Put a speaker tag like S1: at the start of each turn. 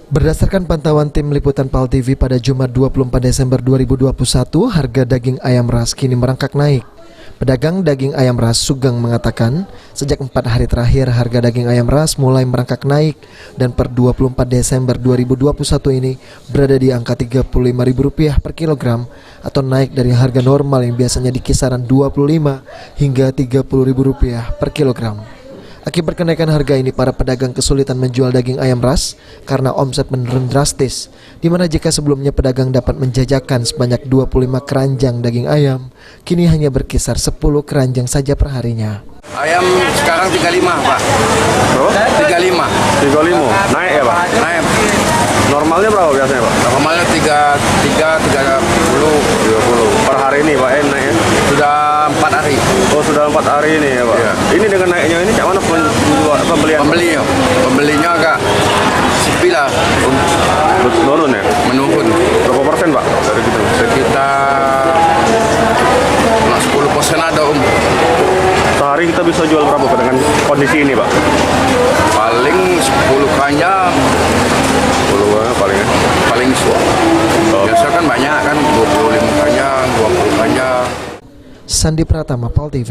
S1: Berdasarkan pantauan tim liputan PAL TV pada Jumat 24 Desember 2021, harga daging ayam ras kini merangkak naik. Pedagang daging ayam ras Sugeng mengatakan, sejak 4 hari terakhir harga daging ayam ras mulai merangkak naik dan per 24 Desember 2021 ini berada di angka Rp35.000 per kilogram atau naik dari harga normal yang biasanya di kisaran Rp25 hingga Rp30.000 per kilogram. Akibat kenaikan harga ini, para pedagang kesulitan menjual daging ayam ras karena omset menurun drastis, di mana jika sebelumnya pedagang dapat menjajakan sebanyak 25 keranjang daging ayam, kini hanya berkisar 10 keranjang saja per harinya.
S2: Ayam sekarang 35, Pak.
S3: Bro?
S2: 35.
S3: 35. Naik ya, Pak?
S2: Naik.
S3: Normalnya berapa biasanya, Pak?
S2: Normalnya 30.
S3: Per hari ini, Pak, naik ya?
S2: Sudah 4 hari.
S3: Oh, sudah 4 hari ini ya, Pak?
S2: Iya.
S3: Ini dengan naiknya ini cak mana pembelian?
S2: Pembelinya agak sepi lah.
S3: Menurun ya?
S2: Menurun.
S3: Berapa persen, Pak? Dari gitu?
S2: Sekitar 10% ada, Om.
S3: Sehari kita bisa jual berapa, Pak, dengan kondisi ini, Pak?
S2: Paling 10 keranjang.
S3: 10 paling ya?
S2: Paling suah. Biasa kan banyak kan, 25 keranjang, 20 keranjang.
S1: Sandi Pratama, PAL TV.